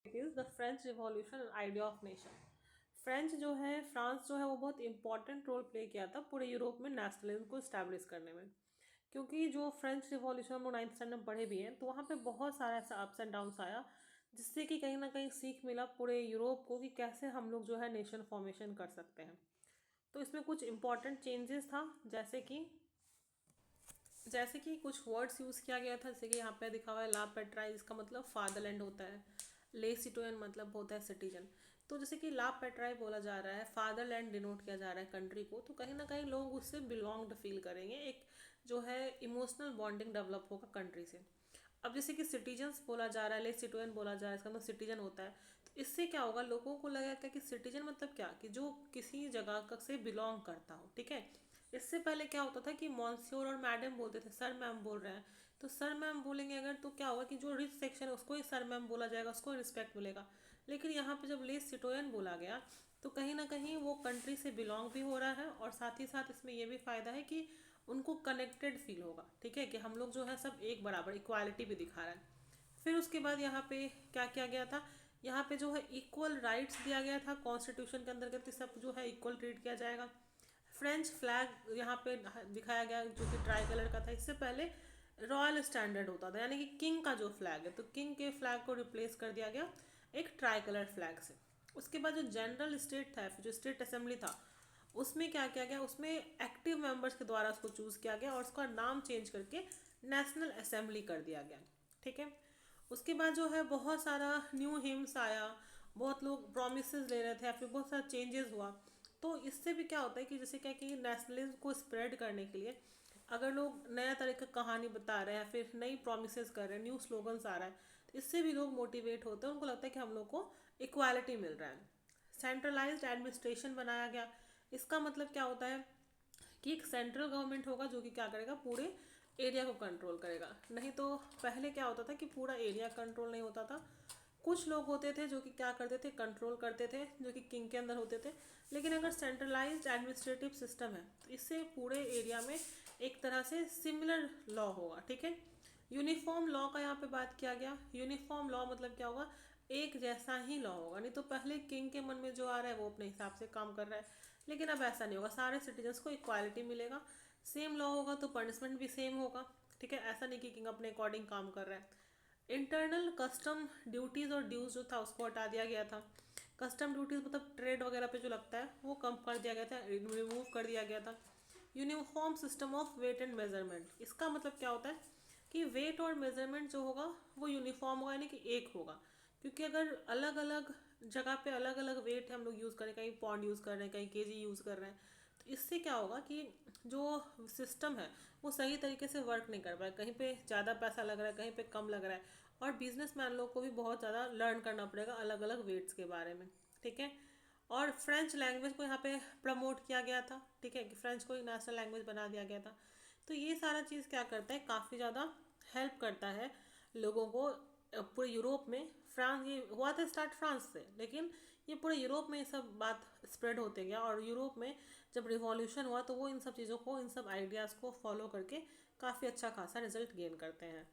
Is the French revolution idea of nation. France जो है वो बहुत इंपॉर्टेंट रोल प्ले किया था पूरे यूरोप में नेशनलिज्म को इस्टेब्लिश करने में। क्योंकि जो फ्रेंच रिवॉल्यूशन हम लोग 9th स्टैंडर्ड में पढ़े भी हैं, तो वहाँ पे बहुत सारा ऐसा अप्स एंड डाउन्स आया, जिससे कि कहीं ना कहीं सीख मिला पूरे यूरोप को कि कैसे हम लोग जो है नेशन फॉर्मेशन कर सकते हैं। तो इसमें कुछ इंपॉर्टेंट चेंजेस था, जैसे कि कुछ वर्ड्स यूज़ किया गया था, जैसे कि यहाँ पे दिखा हुआ है ला पेट्रा, इसका मतलब फादरलैंड होता है। ले सिटोयन मतलब होता है सिटीजन। तो जैसे कि ला पेट्राई बोला जा रहा है, फादरलैंड डिनोट किया जा रहा है कंट्री को, तो कहीं ना कहीं लोग उससे बिलोंग्ड फील करेंगे, एक जो है इमोशनल बॉन्डिंग डेवलप होगा कंट्री से। अब जैसे कि सिटीजन्स बोला जा रहा है, ले सिटोयन बोला जा रहा है, इसका मतलब सिटीजन होता है। तो इससे क्या होगा, लोगों को लगेगा कि सिटीजन मतलब क्या, कि जो किसी जगह से बिलोंग करता हो, ठीक है। इससे पहले क्या होता था कि मॉन्सियोर और मैडम बोलते थे, सर मैम बोल रहे हैं, तो सर मैम बोलेंगे अगर, तो क्या होगा कि जो रिच सेक्शन है उसको ही सर मैम बोला जाएगा, उसको रिस्पेक्ट मिलेगा। लेकिन यहाँ पे जब लेस सिटोयन बोला गया, तो कहीं ना कहीं वो कंट्री से बिलोंग भी हो रहा है, और साथ ही साथ इसमें ये भी फ़ायदा है कि उनको कनेक्टेड फील होगा, ठीक है, कि हम लोग जो है सब एक बराबर, इक्वालिटी भी दिखा रहा है। फिर उसके बाद यहाँ पे क्या किया गया था, यहाँ पे जो है इक्वल राइट्स दिया गया था कॉन्स्टिट्यूशन के अंतर्गत, सब जो है इक्वल ट्रीट किया जाएगा। फ्रेंच फ्लैग यहाँ पे दिखाया गया, जो कि ट्राई कलर का था। इससे पहले रॉयल स्टैंडर्ड होता था, यानी कि किंग का जो फ्लैग है, तो किंग के फ्लैग को रिप्लेस कर दिया गया एक ट्राई कलर फ्लैग से। उसके बाद जो जनरल स्टेट था, जो स्टेट असेंबली था, उसमें क्या किया गया, उसमें एक्टिव मेंबर्स के द्वारा उसको चूज़ किया गया, और उसका नाम चेंज करके नेशनल असेंबली कर दिया गया, ठीक है। उसके बाद जो है बहुत सारा न्यू हिम्स आया, बहुत लोग प्रोमिस ले रहे थे, या फिर बहुत सारा चेंजेस हुआ। तो इससे भी क्या होता है कि जैसे क्या कि नेशनलिज्म को स्प्रेड करने के लिए अगर लोग नया तरह का कहानी बता रहे हैं, फिर नई प्रोमिस कर रहे हैं, न्यू स्लोगन्स आ रहा है, तो इससे भी लोग मोटिवेट होते हैं, उनको लगता है कि हम लोग को इक्वालिटी मिल रहा है। सेंट्रलाइज्ड एडमिनिस्ट्रेशन बनाया गया। इसका मतलब क्या होता है कि एक सेंट्रल गवर्नमेंट होगा जो कि क्या करेगा, पूरे एरिया को कंट्रोल करेगा। नहीं तो पहले क्या होता था कि पूरा एरिया कंट्रोल नहीं होता था, कुछ लोग होते थे जो कि क्या करते थे, कंट्रोल करते थे, जो कि किंग के अंदर होते थे। लेकिन अगर सेंट्रलाइज्ड एडमिनिस्ट्रेटिव सिस्टम है, तो इससे पूरे एरिया में एक तरह से सिमिलर लॉ होगा, ठीक है। यूनिफॉर्म लॉ का यहाँ पे बात किया गया। यूनिफॉर्म लॉ मतलब क्या होगा, एक जैसा ही लॉ होगा। नहीं तो पहले किंग के मन में जो आ रहा है वो अपने हिसाब से काम कर रहा है, लेकिन अब ऐसा नहीं होगा, सारे सिटीजन्स को इक्वालिटी मिलेगा। सेम लॉ होगा तो पनिशमेंट भी सेम होगा, ठीक है। ऐसा नहीं कि किंग अपने अकॉर्डिंग काम कर रहा है। इंटरनल कस्टम ड्यूटीज़ और ड्यूज़ जो था उसको हटा दिया गया था। कस्टम ड्यूटीज़ मतलब ट्रेड वगैरह पे जो लगता है वो कम कर दिया गया था, रिमूव कर दिया गया था। Uniform system of weight and measurement, इसका मतलब क्या होता है कि वेट और मेजरमेंट जो होगा वो यूनिफॉर्म होगा, यानी कि एक होगा। क्योंकि अगर अलग अलग जगह पे अलग अलग वेट हम लोग यूज़ करें, कहीं पॉन्ड यूज़ कर रहे हैं, कहीं केजी यूज़ कर रहे हैं, तो इससे क्या होगा कि जो सिस्टम है वो सही तरीके से वर्क नहीं कर पाएगा, कहीं पे ज़्यादा पैसा लग रहा है, कहीं पे कम लग रहा है। और बिजनेसमैन लोग को भी बहुत ज़्यादा लर्न करना पड़ेगा अलग अलग वेट्स के बारे में, ठीक है। और फ्रेंच लैंग्वेज को यहाँ पे प्रमोट किया गया था, ठीक है, कि फ्रेंच को एक नेशनल लैंग्वेज बना दिया गया था। तो ये सारा चीज़ क्या करता है, काफ़ी ज़्यादा हेल्प करता है लोगों को पूरे यूरोप में। फ्रांस, ये हुआ था स्टार्ट फ्रांस से, लेकिन ये पूरे यूरोप में ये सब बात स्प्रेड होते गया, और यूरोप में जब रिवॉल्यूशन हुआ तो वो इन सब चीज़ों को, इन सब आइडियाज़ को फॉलो करके काफ़ी अच्छा खासा रिजल्ट गेन करते हैं।